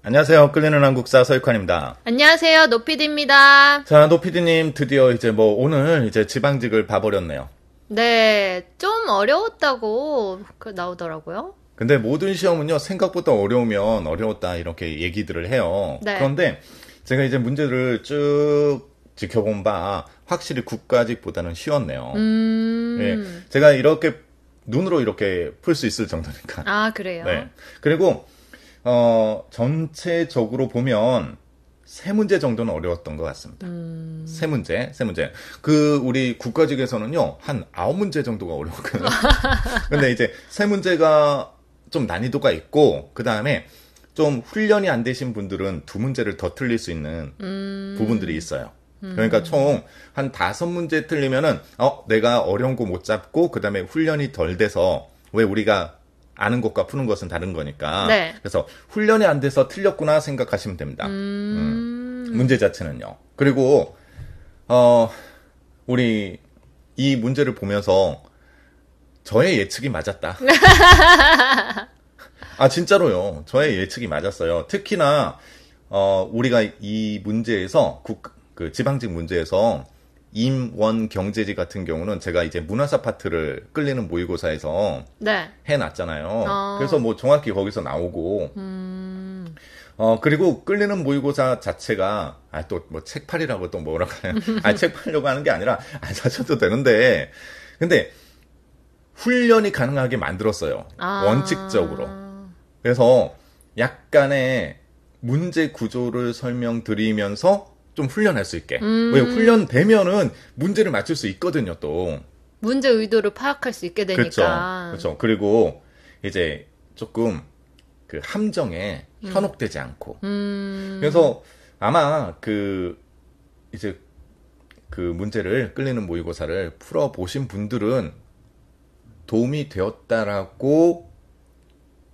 안녕하세요. 끌리는 한국사 서육환입니다. 안녕하세요. 노피디입니다. 자, 노피디님 드디어 이제 오늘 이제 지방직을 봐버렸네요. 네, 좀 어려웠다고 나오더라고요. 근데 모든 시험은요, 생각보다 어려우면 어려웠다 이렇게 얘기들을 해요. 네. 그런데 제가 이제 문제를 쭉 지켜본 바 확실히 국가직보다는 쉬웠네요. 네, 제가 이렇게 눈으로 이렇게 풀 수 있을 정도니까. 아, 그래요? 네. 그리고 전체적으로 보면 세 문제 정도는 어려웠던 것 같습니다. 세 문제. 우리 국가직에서는요, 한 9문제 정도가 어려웠거든요. 근데 이제 세 문제가 좀 난이도가 있고, 그 다음에 좀 훈련이 안 되신 분들은 2문제를 더 틀릴 수 있는 부분들이 있어요. 그러니까 총 한 5문제 틀리면은, 내가 어려운 거 못 잡고, 그 다음에 훈련이 덜 돼서, 왜 우리가 아는 것과 푸는 것은 다른 거니까. 네. 그래서 훈련이 안 돼서 틀렸구나 생각하시면 됩니다. 문제 자체는요. 그리고 우리 이 문제를 보면서 저의 예측이 맞았다. 아, 진짜로요. 저의 예측이 맞았어요. 특히나 우리가 이 문제에서 그 지방직 문제에서 임원 경제지 같은 경우는 제가 이제 문화사 파트를 끌리는 모의고사에서 네. 해놨잖아요. 그래서 뭐 정확히 거기서 나오고, 그리고 끌리는 모의고사 자체가, 또 뭐 책팔이라고 또 뭐라고 하나요? 책 팔려고 하는 게 아니라, 사셔도 되는데, 근데 훈련이 가능하게 만들었어요. 원칙적으로. 그래서 약간의 문제 구조를 설명드리면서 좀 훈련할 수 있게. 왜 훈련되면은 문제를 맞출 수 있거든요, 또. 문제 의도를 파악할 수 있게 되니까. 그렇죠. 그리고 이제 조금 그 함정에 현혹되지 않고. 그래서 아마 이제 그 문제를 끌리는 모의고사를 풀어보신 분들은 도움이 되었다라고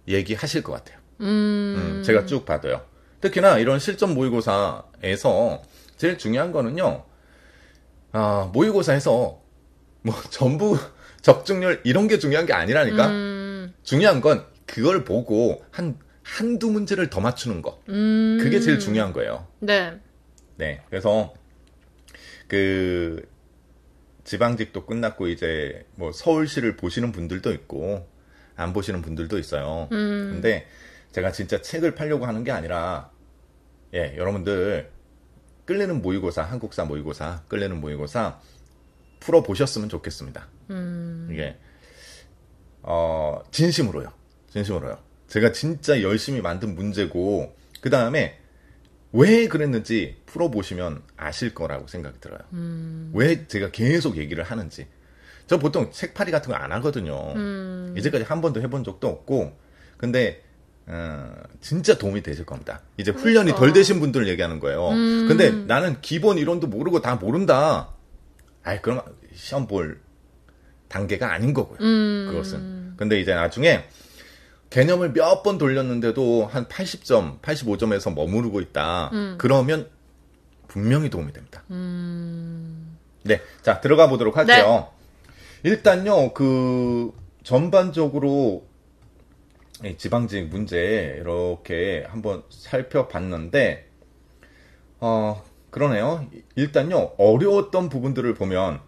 얘기하실 것 같아요. 제가 쭉 봐도요. 특히나 이런 실전 모의고사에서 제일 중요한 거는요, 모의고사에서 뭐 전부 적중률 이런 게 중요한 게 아니라니까. 중요한 건 그걸 보고 한두 문제를 더 맞추는 거. 그게 제일 중요한 거예요. 네. 네. 그래서 그 지방직도 끝났고 이제 뭐 서울시를 보시는 분들도 있고 안 보시는 분들도 있어요. 근데 제가 진짜 책을 팔려고 하는 게 아니라, 여러분들 끌리는 모의고사, 한국사 모의고사, 끌리는 모의고사 풀어보셨으면 좋겠습니다. 이게 진심으로요. 제가 진짜 열심히 만든 문제고, 그 다음에 왜 그랬는지 풀어보시면 아실 거라고 생각이 들어요. 왜 제가 계속 얘기를 하는지. 저 보통 책팔이 같은 거 안 하거든요. 이제까지 한 번도 해본 적도 없고, 근데 진짜 도움이 되실 겁니다. 이제 훈련이 덜 되신 분들을 얘기하는 거예요. 근데 나는 기본 이론도 모르고 다 모른다. 그럼 시험 볼 단계가 아닌 거고요. 그것은. 근데 이제 나중에 개념을 몇 번 돌렸는데도 한 80점, 85점에서 머무르고 있다. 그러면 분명히 도움이 됩니다. 네. 자, 들어가 보도록 할게요. 네. 일단요, 전반적으로 지방직 문제 이렇게 한번 살펴봤는데, 그러네요. 일단요, 어려웠던 부분들을 보면,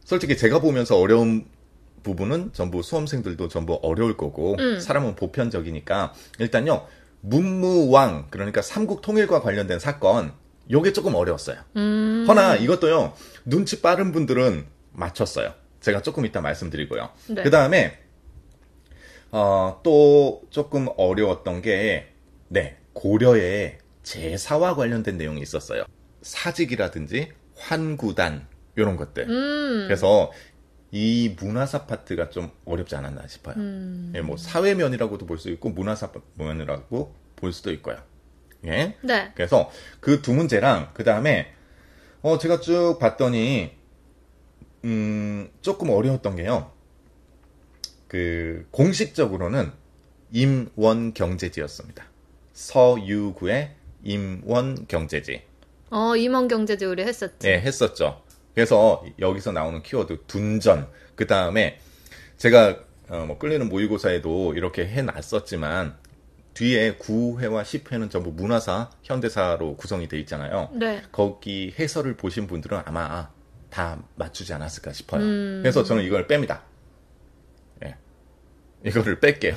솔직히 제가 보면서 어려운 부분은 전부 수험생들도 전부 어려울 거고, 사람은 보편적이니까, 일단요, 문무왕, 그러니까 삼국 통일과 관련된 사건, 요게 조금 어려웠어요. 허나 이것도요, 눈치 빠른 분들은 맞췄어요. 제가 조금 이따 말씀드리고요. 네. 그 다음에, 또 조금 어려웠던 게, 고려의 제사와 관련된 내용이 있었어요. 사직이라든지 환구단, 이런 것들. 그래서 이 문화사 파트가 좀 어렵지 않았나 싶어요. 뭐 사회면이라고도 볼 수 있고, 문화사면이라고 볼 수도 있고요. 네. 그래서 그 2문제랑, 그 다음에, 제가 쭉 봤더니, 조금 어려웠던 게요. 공식적으로는 임원경제지였습니다. 서유구의 임원경제지. 임원경제지 우리 했었지. 네, 했었죠. 그래서 여기서 나오는 키워드 둔전, 그 다음에 제가 뭐 끌리는 모의고사에도 이렇게 해놨었지만 뒤에 9회와 10회는 전부 문화사, 현대사로 구성이 돼 있잖아요. 네. 거기 해설을 보신 분들은 아마 다 맞추지 않았을까 싶어요. 그래서 저는 이걸 뺍니다. 예. 이거를 뺄게요.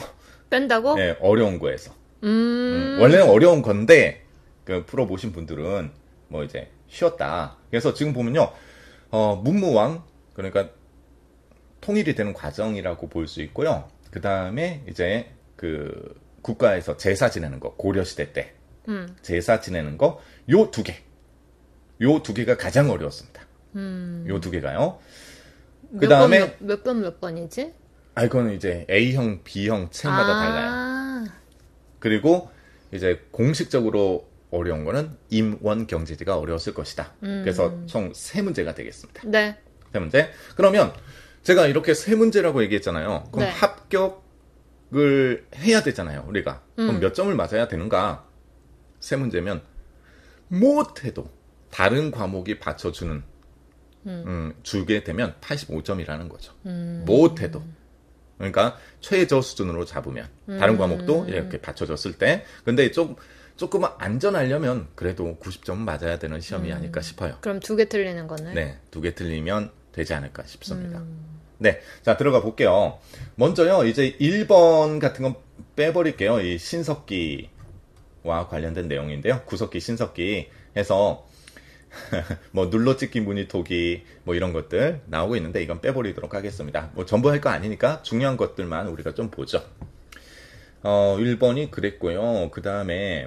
뺀다고? 네, 어려운 거에서. 원래는 어려운 건데 그 풀어보신 분들은 뭐 이제 쉬었다. 그래서 지금 보면요, 문무왕, 그러니까 통일이 되는 과정이라고 볼 수 있고요. 그 다음에 이제 그 국가에서 제사 지내는 거, 고려시대 때 제사 지내는 거, 요 두 개가 가장 어려웠습니다. 요 두 개가요. 그 다음에 몇 번 몇 번이지? 아, 이거는 이제 A형, B형 책마다 달라요. 그리고 이제 공식적으로 어려운 거는 임원 경제지가 어려웠을 것이다. 그래서 총 3문제가 되겠습니다. 네. 3문제. 그러면 제가 이렇게 3문제라고 얘기했잖아요. 그럼 네. 합격을 해야 되잖아요, 우리가. 그럼 몇 점을 맞아야 되는가? 3문제면 못해도 다른 과목이 받쳐주는 주게 되면 85점이라는 거죠. 못해도. 그러니까 최저 수준으로 잡으면 다른 과목도 이렇게 받쳐줬을 때, 근데 조금 안전하려면 그래도 90점 맞아야 되는 시험이 아닐까 싶어요. 그럼 2개 틀리는 거네. 네, 2개 틀리면 되지 않을까 싶습니다. 네, 자 들어가 볼게요. 먼저요, 이제 1번 같은 건 빼버릴게요. 이 신석기와 관련된 내용인데요. 구석기, 신석기 해서 뭐 눌러찍기, 무늬토기 뭐 이런 것들 나오고 있는데 이건 빼버리도록 하겠습니다. 뭐 전부 할 거 아니니까 중요한 것들만 우리가 좀 보죠. 1번이 그랬고요. 그 다음에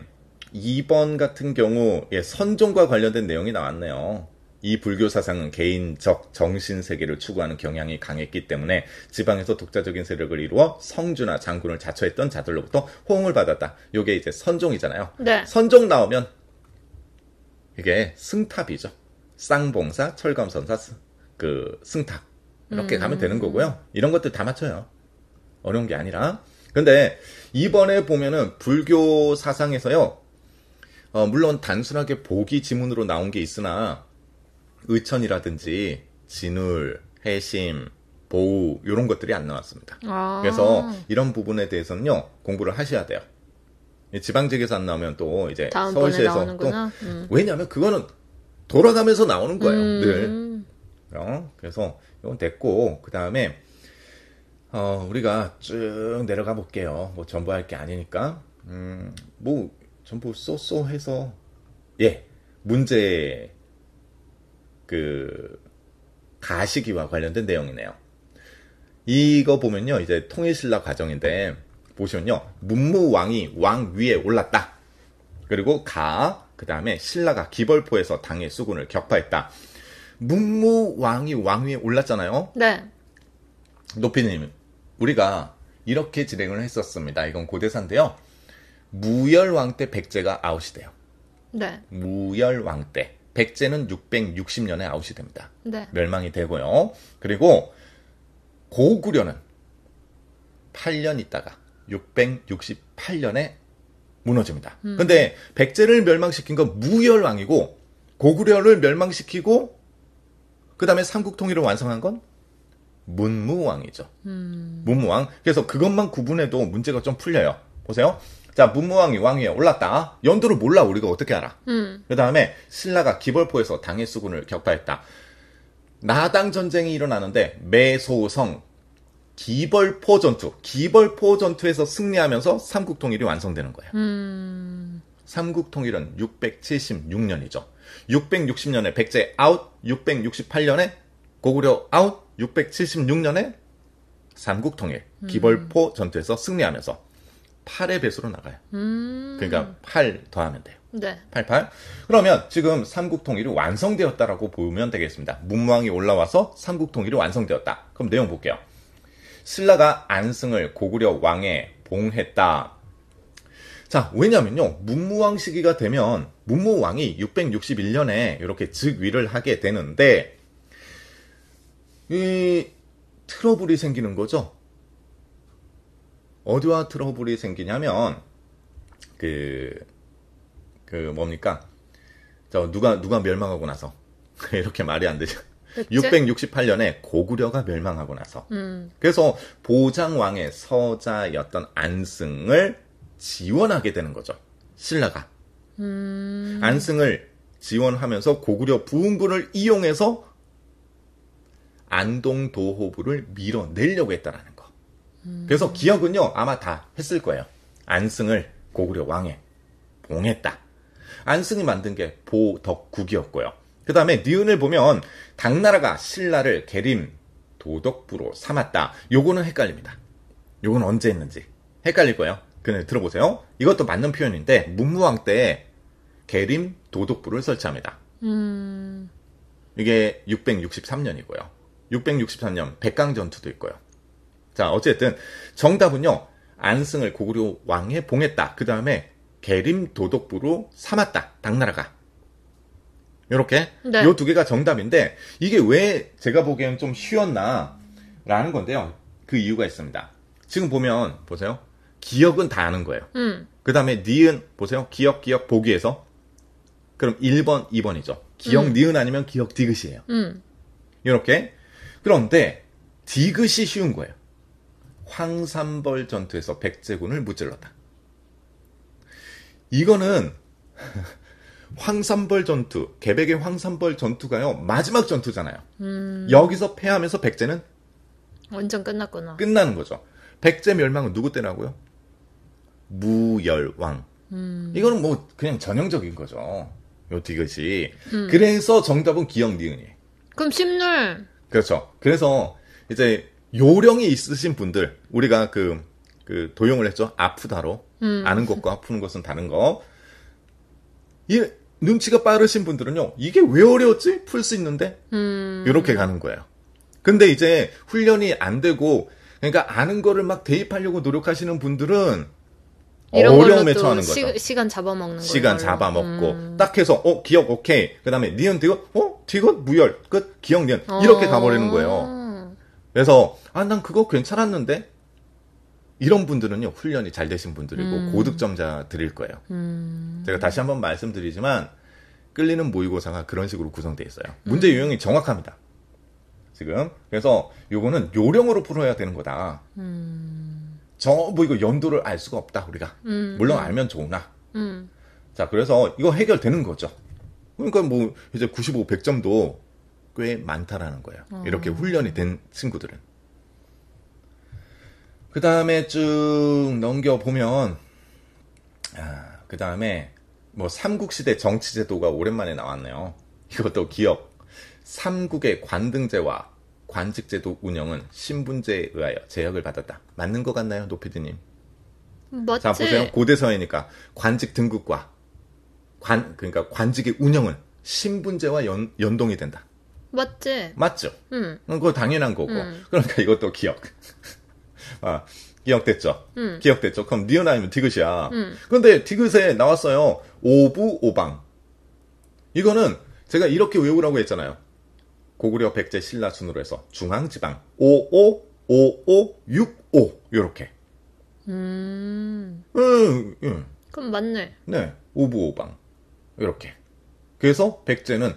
2번 같은 경우 선종과 관련된 내용이 나왔네요. 이 불교 사상은 개인적 정신세계를 추구하는 경향이 강했기 때문에 지방에서 독자적인 세력을 이루어 성주나 장군을 자처했던 자들로부터 호응을 받았다. 요게 이제 선종이잖아요. 네. 선종 나오면 이게 승탑이죠. 쌍봉사, 철감선사, 그 승탑 이렇게 가면 되는 거고요. 이런 것들 다 맞춰요. 어려운 게 아니라. 근데 이번에 보면은 불교 사상에서요, 물론 단순하게 보기 지문으로 나온 게 있으나 의천이라든지 진울, 해심, 보우 이런 것들이 안 나왔습니다. 그래서 이런 부분에 대해서는요, 공부를 하셔야 돼요. 지방직에서 안 나오면 또 이제 서울시에서 또 왜냐하면 그거는 돌아가면서 나오는 거예요. 늘. 그래서 이건 됐고, 그 다음에 우리가 쭉 내려가 볼게요. 뭐 전부 할 게 아니니까 뭐 전부 쏘쏘 해서 문제 그 가시기와 관련된 내용이네요. 이거 보면요, 이제 통일신라 과정인데 보시면요, 문무왕이 왕 위에 올랐다. 그리고 그 다음에 신라가 기벌포에서 당의 수군을 격파했다. 문무왕이 왕 위에 올랐잖아요. 네. 노피님, 우리가 이렇게 진행을 했었습니다. 이건 고대사인데요. 무열왕 때 백제가 아웃이 돼요. 네. 무열왕 때. 백제는 660년에 아웃이 됩니다. 네. 멸망이 되고요. 그리고 고구려는 8년 있다가 668년에 무너집니다. 근데 백제를 멸망시킨 건 무열왕이고 고구려를 멸망시키고 그 다음에 삼국통일을 완성한 건 문무왕이죠. 문무왕. 그래서 그것만 구분해도 문제가 좀 풀려요. 보세요. 자, 문무왕이 왕 위에 올랐다. 연도를 몰라. 우리가 어떻게 알아. 그 다음에 신라가 기벌포에서 당의 수군을 격파했다. 나당 전쟁이 일어나는데 매소성 기벌포 전투에서 승리하면서 삼국통일이 완성되는 거예요. 삼국통일은 676년이죠. 660년에 백제 아웃, 668년에 고구려 아웃, 676년에 삼국통일, 기벌포 전투에서 승리하면서 8의 배수로 나가요. 그러니까 8 더하면 돼요. 네. 88. 그러면 지금 삼국통일이 완성되었다라고 보면 되겠습니다. 문무왕이 올라와서 삼국통일이 완성되었다. 그럼 내용 볼게요. 신라가 안승을 고구려 왕에 봉했다. 자, 왜냐면요, 문무왕 시기가 되면 문무왕이 661년에 이렇게 즉위를 하게 되는데 이 트러블이 생기는 거죠. 어디와 트러블이 생기냐면 뭡니까? 누가 멸망하고 나서 이렇게 말이 안 되죠. 백제? 668년에 고구려가 멸망하고 나서. 그래서 보장왕의 서자였던 안승을 지원하게 되는 거죠. 신라가. 안승을 지원하면서 고구려 부흥군을 이용해서 안동도호부를 밀어내려고 했다라는 거. 그래서 기억은요, 아마 다 했을 거예요. 안승을 고구려 왕에 봉했다. 안승이 만든 게 보덕국이었고요. 그 다음에 니은을 보면 당나라가 신라를 계림 도덕부로 삼았다. 요거는 헷갈립니다. 요건 언제 했는지 헷갈릴 거예요. 그냥 들어보세요. 이것도 맞는 표현인데 문무왕 때 계림 도덕부를 설치합니다. 이게 663년이고요. 663년 백강전투도 있고요. 자, 어쨌든 정답은요. 안승을 고구려 왕에 봉했다. 그 다음에 계림 도덕부로 삼았다. 당나라가. 요렇게 네. 요 두 개가 정답인데 이게 왜 제가 보기엔 좀 쉬웠나 라는 건데요. 그 이유가 있습니다. 지금 보면 보세요. 기억은 다 아는 거예요. 그 다음에 니은 보세요. 기억 보기에서 그럼 1번, 2번이죠. 기억 니은 아니면 기억 디귿이에요. 이렇게. 그런데 디귿이 쉬운 거예요. 황산벌 전투에서 백제군을 무찔렀다. 이거는 황산벌 전투, 개백의 황산벌 전투가요. 마지막 전투잖아요. 여기서 패하면서 백제는 완전 끝났구나. 끝나는 거죠. 백제 멸망은 누구 때라고요? 무열왕. 이거는 뭐 그냥 전형적인 거죠. 요 디귿이. 그래서 정답은 기억 니은이에요. 그럼 심눌. 그렇죠. 그래서 이제 요령이 있으신 분들, 우리가 그 도용을 했죠. 아프다로. 아는 것과 아프는 것은 다른 거. 이 눈치가 빠르신 분들은요. 이게 왜 어려웠지? 풀 수 있는데. 이렇게 가는 거예요. 근데 이제 훈련이 안 되고 그러니까 아는 거를 막 대입하려고 노력하시는 분들은 어려움에 처하는 거죠. 시간 잡아먹는 거예요. 시간 잡아먹고 딱 해서 기억 오케이. 그다음에 니은 디귿 디귿 무열 끝 기억 니은 이렇게 가버리는 거예요. 그래서 난 그거 괜찮았는데 이런 분들은요 훈련이 잘 되신 분들이고 고득점자들일 거예요. 제가 다시 한번 말씀드리지만 끌리는 모의고사가 그런 식으로 구성되어 있어요. 문제 유형이 정확합니다. 지금 그래서 요거는 요령으로 풀어야 되는 거다. 뭐 이거 연도를 알 수가 없다 우리가. 물론 알면 좋으나. 자 그래서 이거 해결되는 거죠. 그러니까 뭐 이제 95, 100점도 꽤 많다라는 거예요. 이렇게 훈련이 된 친구들은. 그 다음에 쭉 넘겨보면 그 다음에 뭐 삼국시대 정치제도가 오랜만에 나왔네요. 이것도 기억. 삼국의 관등제와 관직제도 운영은 신분제에 의하여 제약을 받았다. 맞는 것 같나요, 노피디님? 맞지. 자 보세요. 고대사회니까 관직 등급과 그러니까 관직의 운영은 신분제와 연동이 된다. 맞지. 맞죠? 그거 당연한 거고. 그러니까 이것도 기억. 기억됐죠? 기억됐죠? 그럼 니은 아니면 디귿이야. 그런데 디귿에 나왔어요. 오부오방. 이거는 제가 이렇게 외우라고 했잖아요. 고구려, 백제, 신라 순으로 해서 중앙지방 555565 요렇게. 그럼 맞네. 네, 오부오방 이렇게. 그래서 백제는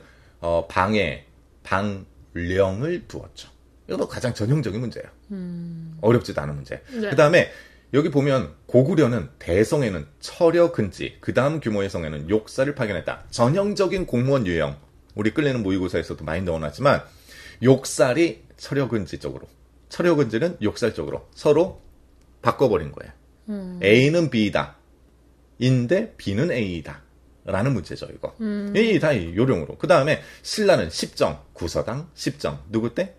방에 방령을 두었죠. 이거 가장 전형적인 문제예요. 어렵지도 않은 문제. 네. 그 다음에 여기 보면 고구려는 대성에는 철여근지, 그 다음 규모의 성에는 욕사를 파견했다. 전형적인 공무원 유형. 우리 끌리는 모의고사에서도 많이 넣어놨지만 욕살이 철여근지 쪽으로, 철여근지는 욕살 쪽으로 서로 바꿔버린 거예요. A는 B이다. 인데 B는 A이다. 라는 문제죠, 이거. 이 다 요령으로. 그 다음에 신라는 십정, 구서당, 십정. 누구 때?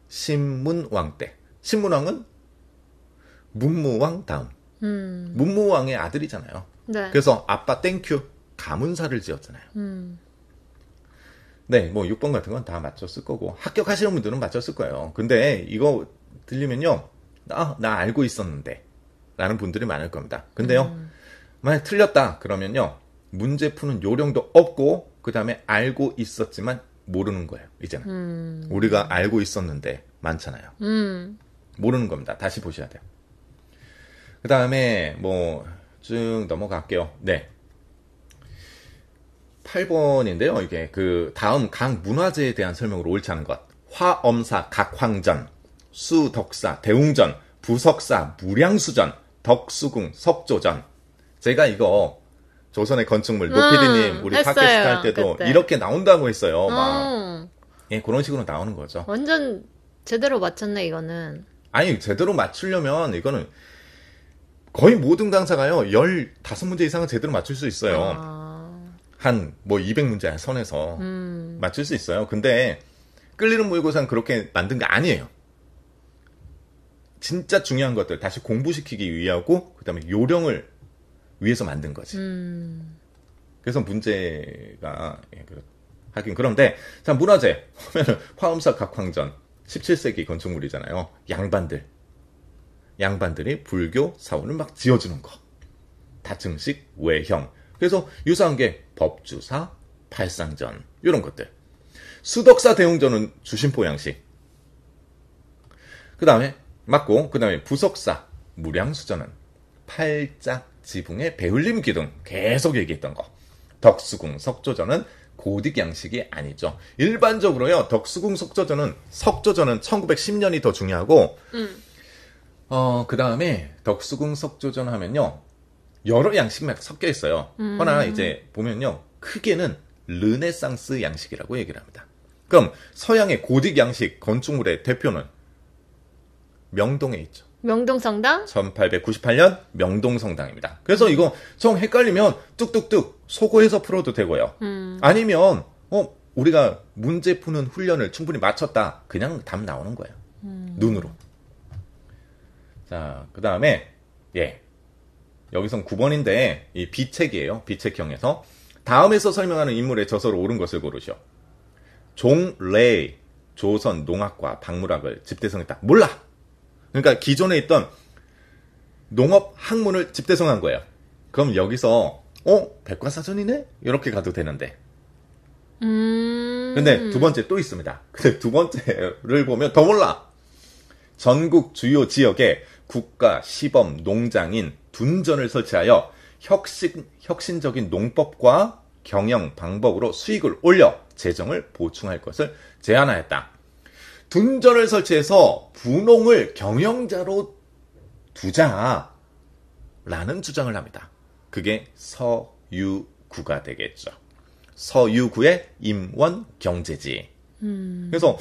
신문왕 때. 신문왕은 문무왕 다음. 문무왕의 아들이잖아요. 네. 그래서 아빠 땡큐 가문사를 지었잖아요. 네, 뭐 6번 같은 건 다 맞췄을 거고 합격하시는 분들은 맞췄을 거예요. 근데 이거 들리면요. 나 알고 있었는데 라는 분들이 많을 겁니다. 근데요. 만약 틀렸다 그러면요. 문제 푸는 요령도 없고 그 다음에 알고 있었지만 모르는 거예요. 이제는. 우리가 알고 있었는데 많잖아요. 모르는 겁니다. 다시 보셔야 돼요. 그 다음에 뭐 쭉 넘어갈게요. 네. 8번인데요. 이게 그 다음 각 문화재에 대한 설명으로 옳지 않은 것. 화엄사 각황전, 수덕사 대웅전, 부석사 무량수전, 덕수궁 석조전. 제가 이거 조선의 건축물 노피디님 우리 했어요, 팟캐스트 할 때도 그때. 이렇게 나온다고 했어요. 막 예, 그런 식으로 나오는 거죠. 완전 제대로 맞췄네, 이거는. 아니 제대로 맞추려면 이거는 거의 모든 강사가요 15문제 이상은 제대로 맞출 수 있어요. 한 뭐 200문제 선에서 맞출 수 있어요. 근데 끌리는 모의고사는 그렇게 만든 게 아니에요. 진짜 중요한 것들 다시 공부시키기 위하고 그다음에 요령을 위해서 만든 거지. 그래서 문제가 하긴 그런데 자 문화재 하면은 화엄사 각황전 17세기 건축물이잖아요. 양반들이 불교 사원을 막 지어주는 거. 다층식 외형. 그래서 유사한 게 법주사, 팔상전 이런 것들. 수덕사 대웅전은 주심포 양식. 그 다음에 맞고 그 다음에 부석사 무량수전은 팔짝 지붕의 배울림 기둥 계속 얘기했던 거. 덕수궁 석조전은 고딕 양식이 아니죠. 일반적으로요 덕수궁 석조전은 1910년이 더 중요하고 그 다음에 덕수궁 석조전 하면요 여러 양식이 막 섞여 있어요. 허나 이제 보면요 크게는 르네상스 양식이라고 얘기를 합니다. 그럼 서양의 고딕 양식 건축물의 대표는 명동에 있죠. 명동성당? 1898년 명동성당입니다. 그래서 이거 좀 헷갈리면 뚝뚝뚝 소고해서 풀어도 되고요. 아니면 우리가 문제 푸는 훈련을 충분히 마쳤다. 그냥 답 나오는 거예요. 눈으로. 자, 그 다음에 여기선 9번인데 이 비책이에요. 비책형에서 다음에서 설명하는 인물의 저서로 옳은 것을 고르시오. 종래의 조선 농학과 박물학을 집대성했다. 몰라. 그러니까 기존에 있던 농업 학문을 집대성한 거예요. 그럼 여기서 백과사전이네? 이렇게 가도 되는데. 근데 두 번째 또 있습니다. 근데 두 번째를 보면 더 몰라. 전국 주요 지역에 국가 시범 농장인 둔전을 설치하여 혁신적인 농법과 경영 방법으로 수익을 올려 재정을 보충할 것을 제안하였다. 둔전을 설치해서 분홍을 경영자로 두자라는 주장을 합니다. 그게 서유구가 되겠죠. 서유구의 임원경제지. 그래서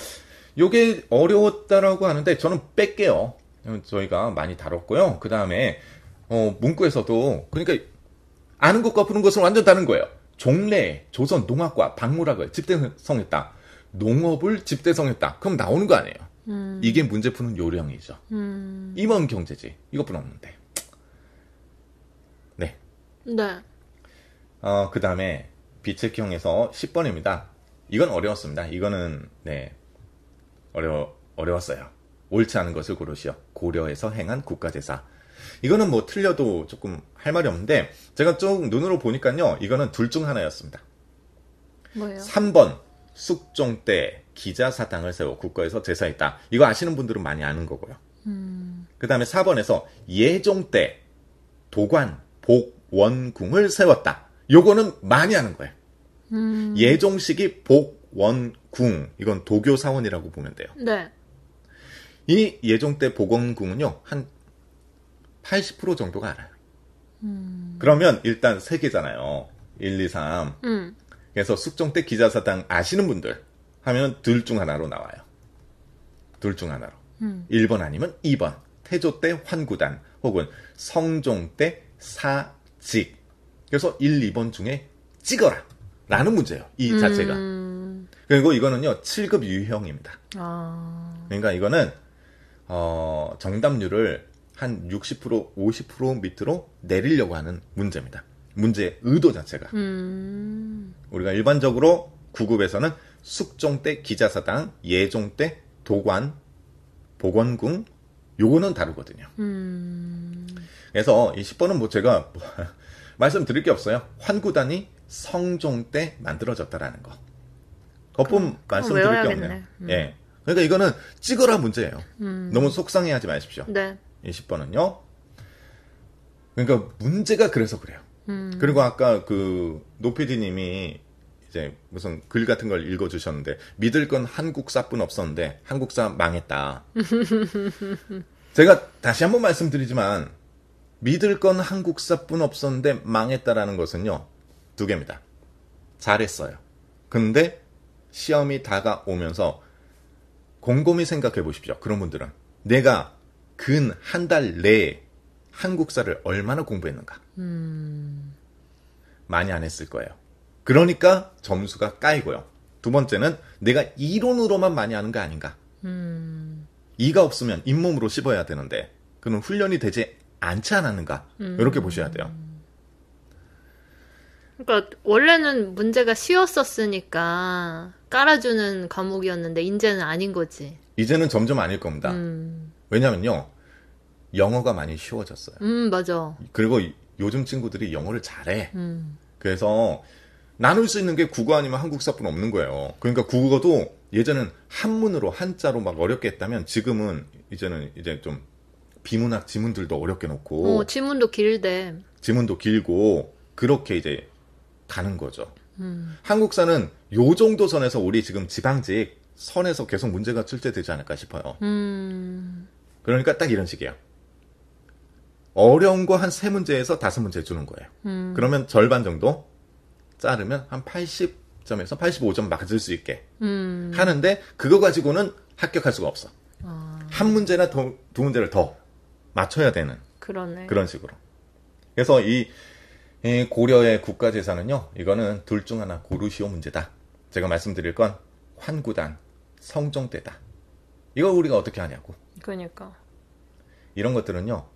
이게 어려웠다라고 하는데 저는 뺄게요. 저희가 많이 다뤘고요. 그 다음에 문구에서도 그러니까 아는 것과 푸는 것은 완전 다른 거예요. 종래 조선 농학과 박물학을 집대성했다. 농업을 집대성했다. 그럼 나오는 거 아니에요. 이게 문제 푸는 요령이죠. 임원 경제지. 이것뿐 없는데. 네. 네. 그 다음에 비책형에서 10번입니다. 이건 어려웠습니다. 이거는 어려웠어요. 옳지 않은 것을 고르시오. 고려에서 행한 국가제사. 이거는 뭐 틀려도 조금 할 말이 없는데 제가 좀 눈으로 보니까요. 이거는 둘 중 하나였습니다. 뭐예요? 3번 숙종 때 기자사당을 세워 국가에서 제사했다. 이거 아시는 분들은 많이 아는 거고요. 그 다음에 4번에서 예종 때 도관 복원궁을 세웠다. 요거는 많이 아는 거예요. 예종식이 복원궁. 이건 도교 사원이라고 보면 돼요. 네. 이 예종 때 복원궁은요. 한 80% 정도가 알아요. 그러면 일단 3개잖아요. 1, 2, 3. 그래서 숙종 때 기자사당 아시는 분들 하면 둘 중 하나로 나와요. 둘 중 하나로. 1번 아니면 2번. 태조 때 환구단 혹은 성종 때 사직. 그래서 1, 2번 중에 찍어라. 라는 문제예요. 이 자체가. 그리고 이거는요. 7급 유형입니다. 그러니까 이거는 정답률을 한 60%, 50% 밑으로 내리려고 하는 문제입니다. 문제의 의도 자체가. 우리가 일반적으로 9급에서는 숙종 때 기자사당, 예종 때 도관, 복원궁 요거는 다르거든요. 그래서 이 10번은 뭐 제가 말씀드릴 게 없어요. 환구단이 성종 때 만들어졌다라는 거. 거품 말씀드릴 게 없네요. 예. 그러니까 이거는 찍어라 문제예요. 너무 속상해하지 마십시오. 네. 이 10번은요. 그러니까 문제가 그래서 그래요. 그리고 아까 그 노피디님이 이제 무슨 글 같은 걸 읽어주셨는데 믿을 건 한국사뿐 없었는데 한국사 망했다. 제가 다시 한번 말씀드리지만 믿을 건 한국사뿐 없었는데 망했다라는 것은요. 두 개입니다. 잘했어요. 근데 시험이 다가오면서 곰곰이 생각해 보십시오. 그런 분들은 내가 근 한 달 내에 한국사를 얼마나 공부했는가. 많이 안 했을 거예요. 그러니까 점수가 까이고요. 두 번째는 내가 이론으로만 많이 하는 거 아닌가. 이가 없으면 잇몸으로 씹어야 되는데 그는 훈련이 되지 않지 않았는가. 이렇게 보셔야 돼요. 그러니까 원래는 문제가 쉬웠었으니까 깔아주는 과목이었는데 이제는 아닌 거지. 이제는 점점 아닐 겁니다. 왜냐면요. 영어가 많이 쉬워졌어요. 맞아. 그리고 요즘 친구들이 영어를 잘해. 그래서 나눌 수 있는 게 국어 아니면 한국사뿐 없는 거예요. 그러니까 국어도 예전엔 한문으로 한자로 막 어렵게 했다면 지금은 이제는 이제 좀 비문학 지문들도 어렵게 놓고 지문도 길대. 지문도 길고 그렇게 이제 가는 거죠. 한국사는 요 정도 선에서 우리 지금 지방직 선에서 계속 문제가 출제되지 않을까 싶어요. 그러니까 딱 이런 식이에요. 어려운 거 한 3문제에서 5문제 주는 거예요. 그러면 절반 정도 자르면 한 80점에서 85점 맞을 수 있게 하는데 그거 가지고는 합격할 수가 없어. 한 문제나 두 문제를 더 맞춰야 되는 그러네. 그런 식으로. 그래서 이 고려의 국가재산은요. 이거는 둘 중 하나 고르시오 문제다. 제가 말씀드릴 건 환구단, 성종대다. 이걸 우리가 어떻게 하냐고. 그러니까. 이런 것들은요.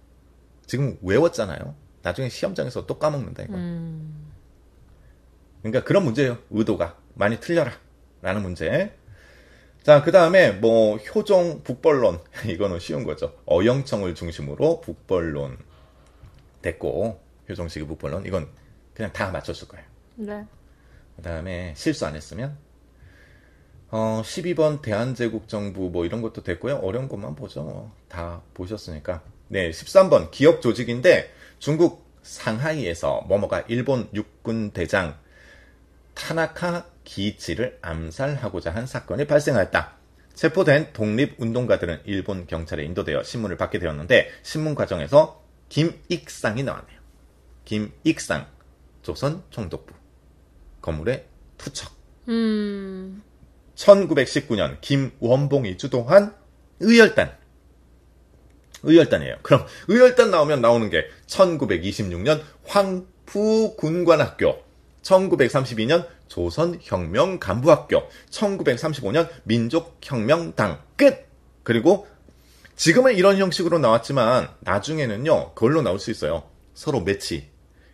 지금 외웠잖아요. 나중에 시험장에서 또 까먹는다 이거. 그러니까 그런 문제예요. 의도가 많이 틀려라 라는 문제. 자, 그 다음에 뭐 효종 북벌론 이거는 쉬운 거죠. 어영청을 중심으로 북벌론 됐고 효종식의 북벌론 이건 그냥 다 맞췄을 거예요. 네. 그 다음에 실수 안 했으면 12번 대한제국정부 뭐 이런 것도 됐고요. 어려운 것만 보죠. 다 보셨으니까. 네, 13번 기업 조직인데 중국 상하이에서 뭐뭐가 일본 육군 대장 타나카 기이치를 암살하고자 한 사건이 발생하였다. 체포된 독립운동가들은 일본 경찰에 인도되어 신문을 받게 되었는데 신문 과정에서 김익상이 나왔네요. 김익상 조선 총독부 건물의 투척. 1919년 김원봉이 주도한 의열단이에요. 그럼 의열단 나오면 나오는 게 1926년 황푸군관학교, 1932년 조선혁명간부학교, 1935년 민족혁명당 끝! 그리고 지금은 이런 형식으로 나왔지만 나중에는요. 그걸로 나올 수 있어요. 서로 매치.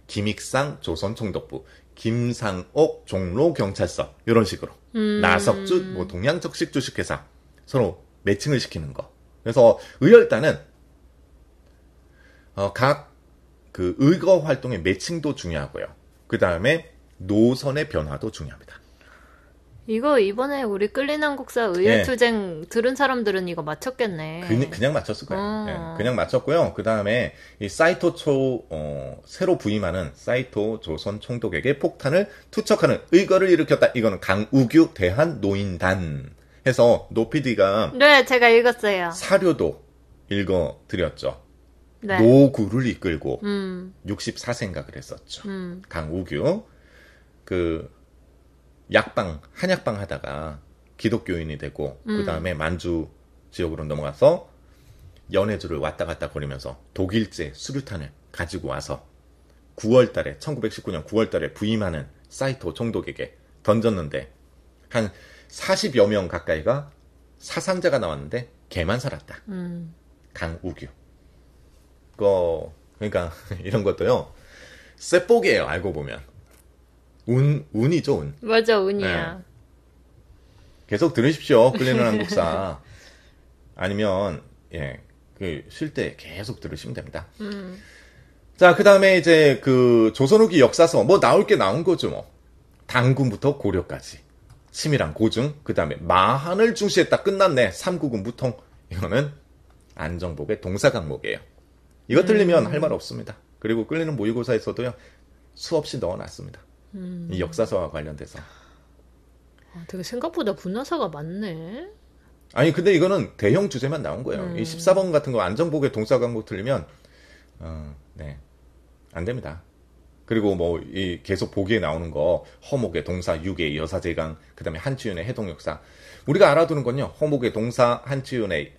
김익상 조선총독부, 김상옥 종로경찰서 이런 식으로. 나석주 뭐 동양적식 주식회사 서로 매칭을 시키는 거. 그래서 의열단은 각 그 의거 활동의 매칭도 중요하고요. 그 다음에 노선의 변화도 중요합니다. 이거 이번에 우리 끌린 한국사 의열투쟁 들은 사람들은 이거 맞췄겠네. 그냥 맞췄을 거예요. 예, 그냥 맞췄고요. 그 다음에 이 사이토 새로 부임하는 사이토 조선 총독에게 폭탄을 투척하는 의거를 일으켰다. 이거는 강우규 대한노인단 해서 노피디가 네, 제가 읽었어요. 사료도 읽어드렸죠. 네. 노구를 이끌고 64세인가 그랬었죠. 강우규 그 한약방 하다가 기독교인이 되고 그 다음에 만주 지역으로 넘어가서 연해주를 왔다 갔다 거리면서 독일제 수류탄을 가지고 와서 1919년 9월달에 부임하는 사이토 총독에게 던졌는데 한 40여 명 가까이가 사상자가 나왔는데 걔만 살았다. 강우규. 그러니까 이런 것도요. 쇠복이에요. 알고 보면. 운이죠, 운. 맞아, 운이야. 네. 계속 들으십시오. 끌리는 한국사. 아니면 쉴 때 계속 들으시면 됩니다. 자, 그 다음에 이제 그 조선 후기 역사서 뭐 나올 게 나온 거죠, 뭐. 당군부터 고려까지. 치밀한 고증, 그 다음에 마한을 중시했다. 끝났네. 삼국은 무통. 이거는 안정복의 동사 강목이에요. 이거 틀리면 할 말 없습니다. 그리고 끌리는 모의고사에서도요. 수없이 넣어놨습니다. 이 역사서와 관련돼서. 되게 생각보다 분화사가 많네. 아니 근데 이거는 대형 주제만 나온 거예요. 이 14번 같은 거 안정복의 동사 강목 틀리면 네. 안 됩니다. 그리고 뭐 이 계속 보기에 나오는 거 허목의 동사 유괴 여사제강 그다음에 한치윤의 해동역사 우리가 알아두는 건요. 허목의 동사 한치윤의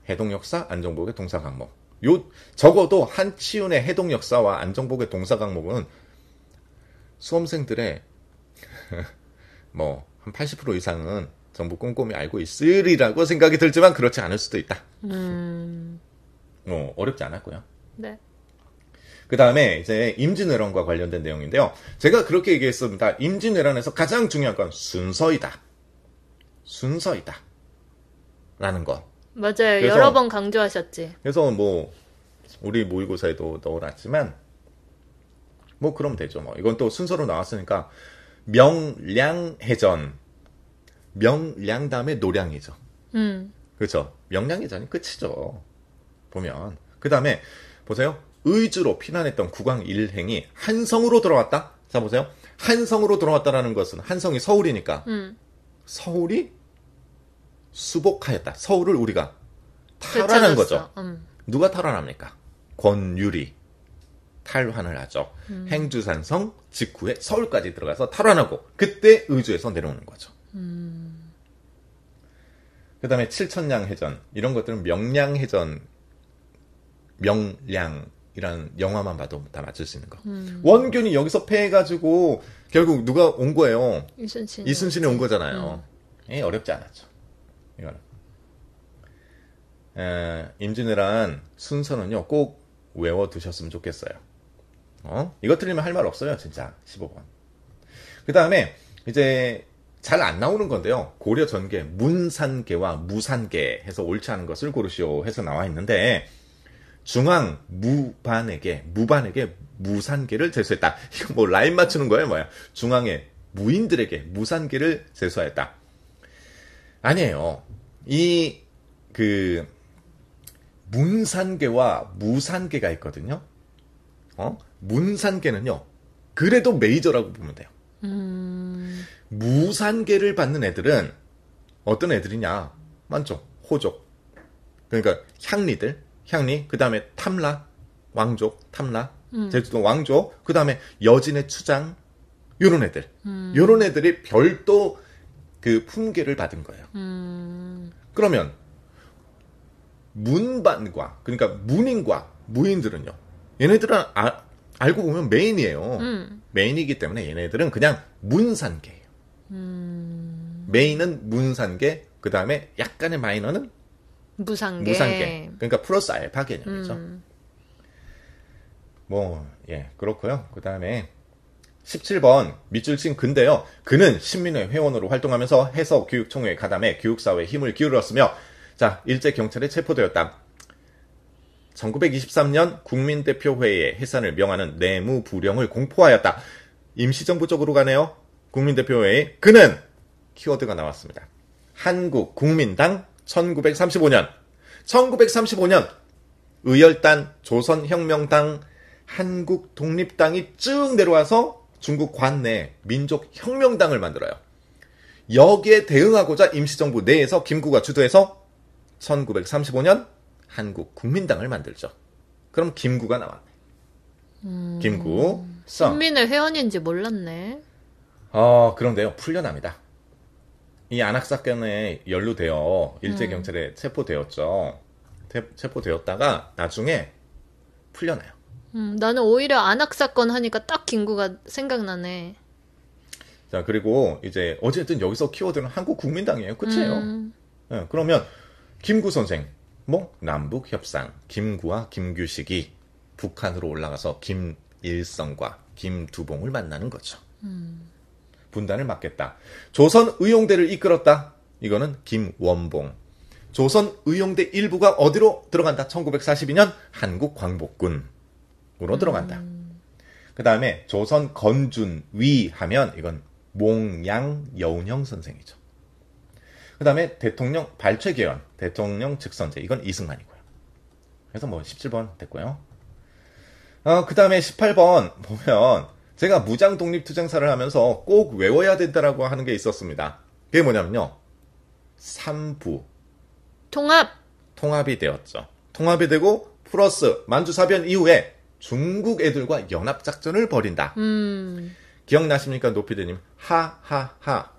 해동역사 안정복의 동사 강목 요 적어도 한치윤의 해동역사와 안정복의 동사 강목은 수험생들의 뭐 한 80% 이상은 전부 꼼꼼히 알고 있으리라고 생각이 들지만 그렇지 않을 수도 있다. 어렵지 않았고요. 네. 그 다음에 이제 임진왜란과 관련된 내용인데요. 제가 그렇게 얘기했습니다. 임진왜란에서 가장 중요한 건 순서이다. 순서이다. 라는 거. 맞아요. 그래서, 여러 번 강조하셨지. 그래서 뭐 우리 모의고사에도 넣어놨지만 뭐 그러면 되죠. 뭐 이건 또 순서로 나왔으니까 명량해전 명량 다음에 노량이죠. 그렇죠. 명량해전이 끝이죠. 보면 그 다음에 보세요. 의주로 피난했던 국왕 일행이 한성으로 돌아왔다. 자 보세요. 한성으로 돌아왔다라는 것은 한성이 서울이니까 서울이 수복하였다. 서울을 우리가 탈환한 거죠. 누가 탈환합니까? 권율이 탈환을 하죠. 행주산성 직후에 서울까지 들어가서 탈환하고 그때 의주에서 내려오는 거죠. 그 다음에 칠천량해전 이런 것들은 명량해전 명량이라는 영화만 봐도 다 맞출 수 있는 거. 원균이 여기서 패해가지고 결국 누가 온 거예요? 이순신이 온 거잖아요. 어렵지 않았죠. 이거는. 임진왜란 순서는요 꼭 외워두셨으면 좋겠어요. 이거 틀리면 할 말 없어요 진짜 15번. 그 다음에 이제 잘 안 나오는 건데요. 고려 전개 문산계와 무산계 해서 옳지 않은 것을 고르시오 해서 나와 있는데 중앙 무반에게 무산계를 제수했다. 이거 뭐 라인 맞추는 거예요 뭐야. 중앙의 무인들에게 무산계를 제수하였다. 아니에요. 이 문산계와 무산계가 있거든요. 문산계는요. 그래도 메이저라고 보면 돼요. 무산계를 받는 애들은 어떤 애들이냐? 많죠. 호족. 그러니까 향리, 그 다음에 탐라, 왕족, 탐라, 제주도 왕족, 그 다음에 여진의 추장, 요런 애들. 요런 애들이 별도 그 품계를 받은 거예요. 그러면 문반과, 그러니까 문인과 무인들은요. 얘네들은 알고 보면 메인이에요. 메인이기 때문에 얘네들은 그냥 문산계예요. 메인은 문산계, 그 다음에 약간의 마이너는 무산계. 그러니까 플러스 알파 개념이죠. 그렇고요. 그 다음에 17번 밑줄 친 근데요. 그는 신민회 회원으로 활동하면서 해서교육총회 가담에 교육사회에 힘을 기울였으며 자 일제 경찰에 체포되었다. 1923년 국민대표회의에 해산을 명하는 내무부령을 공포하였다. 임시정부 쪽으로 가네요. 국민대표회의 그는 키워드가 나왔습니다. 한국국민당 1935년 의열단 조선혁명당 한국독립당이 쭉 내려와서 중국 관내 민족혁명당을 만들어요. 여기에 대응하고자 임시정부 내에서 김구가 주도해서 1935년 한국국민당을 만들죠. 그럼 김구가 나왔네. 김구. 신민의 회원인지 몰랐네. 그런데요. 풀려납니다. 이 안학사건에 연루되어 일제경찰에 체포되었죠. 체포되었다가 나중에 풀려나요. 나는 오히려 안학사건 하니까 딱 김구가 생각나네. 자, 그리고 이제 어쨌든 여기서 키워드는 한국국민당이에요. 끝이에요. 네, 그러면 김구 선생, 남북협상, 김구와 김규식이 북한으로 올라가서 김일성과 김두봉을 만나는 거죠. 분단을 막겠다. 조선의용대를 이끌었다. 이거는 김원봉. 조선의용대 일부가 어디로 들어간다? 1942년 한국광복군으로 들어간다. 그 다음에 조선건준위 하면 이건 몽양여운형 선생이죠. 그 다음에 대통령 발췌개헌, 대통령 직선제, 이건 이승만이고요. 그래서 17번 됐고요. 그 다음에 18번 보면 제가 무장 독립투쟁사를 하면서 꼭 외워야 된다라고 하는 게 있었습니다. 그게 뭐냐면요. 삼부. 통합이 되었죠. 통합이 되고 플러스 만주사변 이후에 중국 애들과 연합작전을 벌인다. 기억나십니까? 노피디님. 하하하.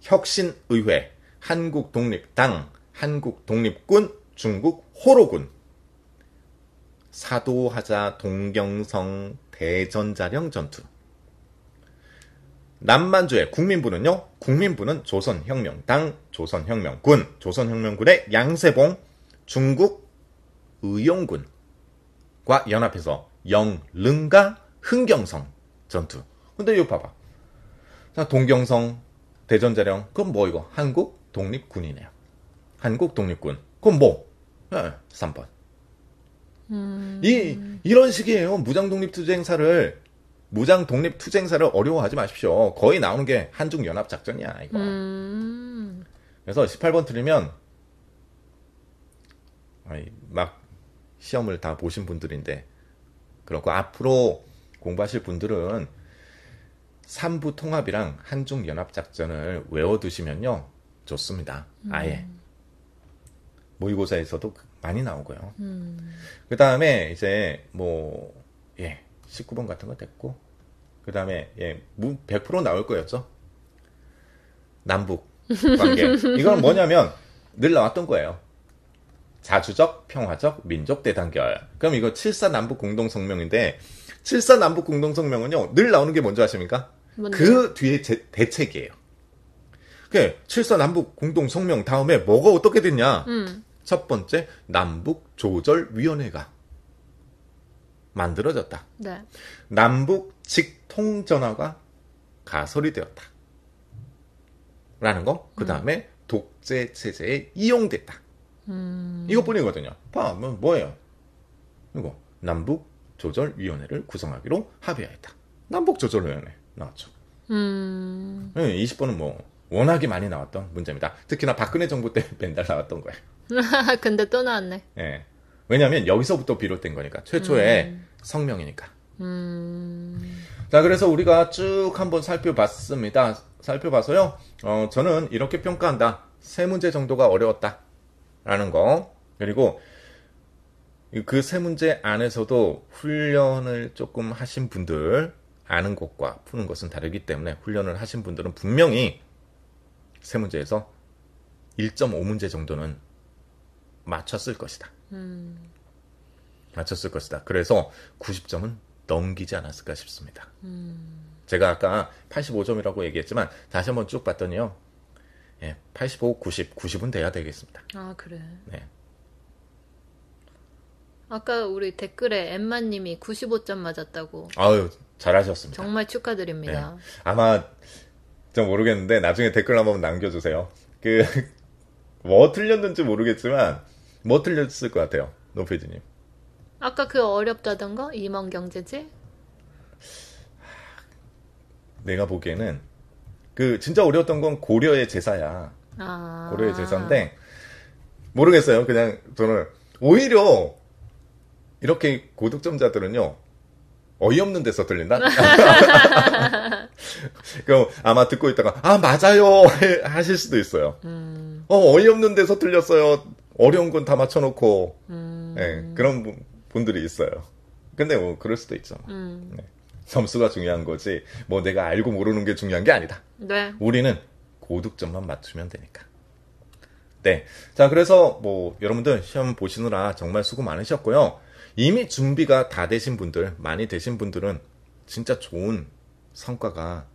혁신의회, 한국독립당, 한국독립군, 중국 호로군. 사도하자 동경성 대전자령 전투. 남만주의 국민부는요. 국민부는 조선혁명당, 조선혁명군, 조선혁명군의 양세봉, 중국 의용군과 연합해서 영릉과 흥경성 전투. 근데 이거 봐봐. 자, 동경성, 대전자령, 그건 뭐 이거? 한국 독립군이네요. 한국 독립군. 그건 뭐? 3번. 이런 식이에요. 무장 독립투쟁사를 어려워하지 마십시오. 거의 나오는 게 한중연합작전이야, 이거. 그래서 18번 틀리면, 막, 시험을 다 보신 분들인데, 그렇고, 앞으로 공부하실 분들은, 3부 통합이랑 한중연합작전을 외워두시면요, 좋습니다. 아예. 모의고사에서도 많이 나오고요. 그 다음에, 이제, 19번 같은 거 됐고, 그 다음에, 100% 나올 거였죠? 남북 관계. 이건 뭐냐면, 늘 나왔던 거예요. 자주적, 평화적, 민족 대단결. 그럼 이거 7.4 남북 공동성명인데, 7.4 남북 공동성명은요, 늘 나오는 게 뭔지 아십니까? 뭔데? 그 뒤에 대책이에요. 그 7.4 남북 공동성명 다음에 뭐가 어떻게 됐냐? 첫 번째, 남북조절위원회가 만들어졌다. 네. 남북 직통전화가 가설이 되었다. 라는 거. 그 다음에 독재체제에 이용됐다. 이것뿐이거든요. 봐, 뭐예요? 이거 남북조절위원회를 구성하기로 합의하였다. 남북조절위원회 나왔죠. 20번은 뭐 워낙에 많이 나왔던 문제입니다. 특히나 박근혜 정부 때 맨날 나왔던 거예요. 근데 또 나왔네. 예. 왜냐하면 여기서부터 비롯된 거니까. 최초의 성명이니까. 자, 그래서 우리가 쭉 한번 살펴봤습니다. 살펴봐서요. 저는 이렇게 평가한다. 3문제 정도가 어려웠다. 라는 거. 그리고 그 3문제 안에서도 훈련을 조금 하신 분들, 아는 것과 푸는 것은 다르기 때문에 훈련을 하신 분들은 분명히 3문제에서 1.5문제 정도는 맞췄을 것이다. 맞췄을 것이다. 그래서 90점은 넘기지 않았을까 싶습니다. 제가 아까 85점이라고 얘기했지만 다시 한번 쭉 봤더니요. 85, 90은 돼야 되겠습니다. 아, 그래. 네. 아까 우리 댓글에 엠마님이 95점 맞았다고. 아유, 잘하셨습니다. 정말 축하드립니다. 네. 아마 좀 모르겠는데 나중에 댓글 한번 남겨주세요. 뭐 틀렸는지 모르겠지만 뭐 틀렸을 것 같아요. 노피디님. 아까 그 어렵다던 거? 임원경제지? 내가 보기에는 진짜 어려웠던 건 고려의 제사야. 아. 고려의 제사인데 모르겠어요. 그냥 저는 오히려 이렇게 고득점자들은요. 어이없는 데서 들린다? 그럼 아마 듣고 있다가 맞아요 하실 수도 있어요. 어이없는 데서 틀렸어요. 어려운 건 다 맞춰놓고 네, 그런 분들이 있어요. 근데 뭐 그럴 수도 있죠. 네. 점수가 중요한 거지 뭐 내가 알고 모르는 게 중요한 게 아니다. 네. 우리는 고득점만 맞추면 되니까. 네. 자, 그래서 뭐 여러분들 시험 보시느라 정말 수고 많으셨고요. 이미 준비가 다 되신 분들, 많이 되신 분들은 진짜 좋은 성과가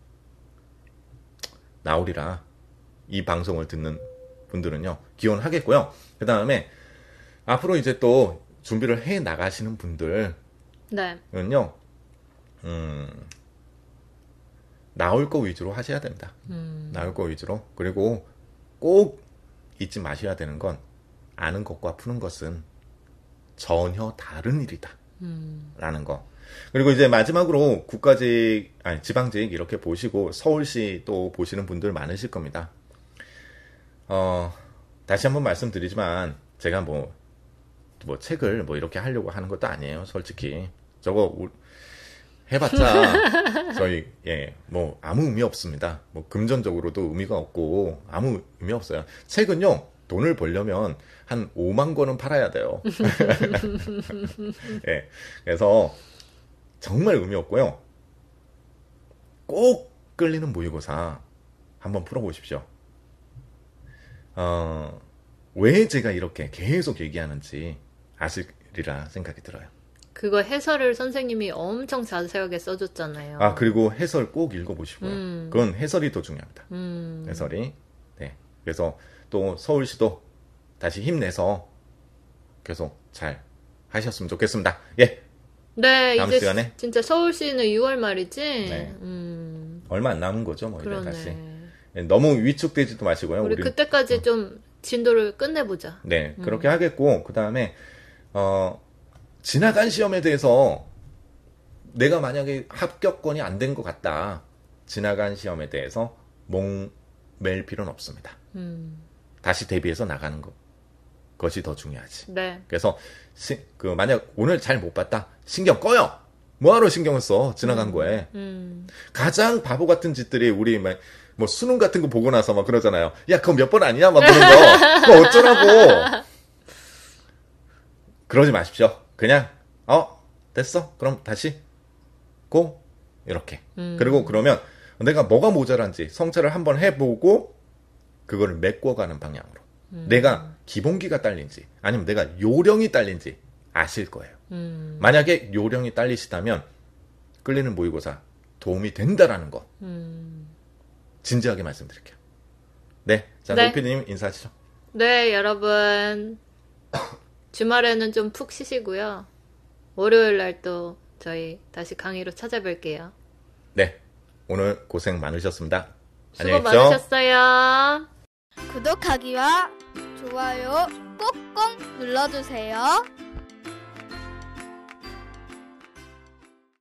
나오리라. 이 방송을 듣는 분들은요, 기원하겠고요. 그 다음에 앞으로 이제 또 준비를 해 나가시는 분들은요, 나올 거 위주로 하셔야 됩니다. 나올 거 위주로. 그리고 꼭 잊지 마셔야 되는 건 아는 것과 푸는 것은 전혀 다른 일이다. 라는 거. 그리고 이제 마지막으로 지방직 이렇게 보시고 서울시 또 보시는 분들 많으실 겁니다. 다시 한번 말씀드리지만 제가 뭐 책을 뭐 이렇게 하려고 하는 것도 아니에요. 솔직히. 저거 해봤자 저희 뭐 아무 의미 없습니다. 뭐 금전적으로도 의미가 없고 아무 의미 없어요. 책은요 돈을 벌려면 한 5만 권은 팔아야 돼요. 예, 그래서 정말 의미 없고요. 꼭 끌리는 모의고사 한번 풀어보십시오. 왜 제가 이렇게 계속 얘기하는지 아시리라 생각이 들어요. 그거 해설을 선생님이 엄청 자세하게 써줬잖아요. 아, 그리고 해설 꼭 읽어보시고요. 그건 해설이 더 중요합니다. 해설이. 네. 그래서 또 서울시도 다시 힘내서 계속 잘 하셨으면 좋겠습니다. 예. 네, 다음 이제 시간에. 진짜 서울시는 6월 말이지? 네. 얼마 안 남은 거죠, 뭐, 이제 그러네. 다시. 예, 너무 위축되지도 마시고요. 우리 그때까지 좀 진도를 끝내보자. 네, 그렇게 하겠고, 그 다음에, 지나간 시험에 대해서 내가 만약에 합격권이 안 된 것 같다. 지나간 시험에 대해서 목맬 필요는 없습니다. 다시 대비해서 나가는 것이 더 중요하지. 네. 그래서 만약 오늘 잘 못 봤다. 신경 꺼요. 뭐하러 신경을 써? 지나간 거에. 가장 바보 같은 짓들이 우리 뭐 수능 같은 거 보고 나서 막 그러잖아요. 야, 그거 몇 번 아니야? 막 그런 거. 그거 어쩌라고. 그러지 마십시오. 그냥 됐어. 그럼 다시 고 이렇게. 그리고 그러면 내가 뭐가 모자란지 성찰을 한번 해보고 그거를 메꿔가는 방향으로. 내가 기본기가 딸린지 아니면 내가 요령이 딸린지 아실 거예요. 만약에 요령이 딸리시다면 끌리는 모의고사 도움이 된다라는 거 진지하게 말씀드릴게요. 네, 자, 네. 노피디님 인사하시죠. 네, 여러분. 주말에는 좀 푹 쉬시고요. 월요일 날 또 저희 다시 강의로 찾아뵐게요. 네, 오늘 고생 많으셨습니다. 수고 안녕히 계십시오. 많으셨어요. 구독하기와 좋아요 꼭꼭 눌러주세요.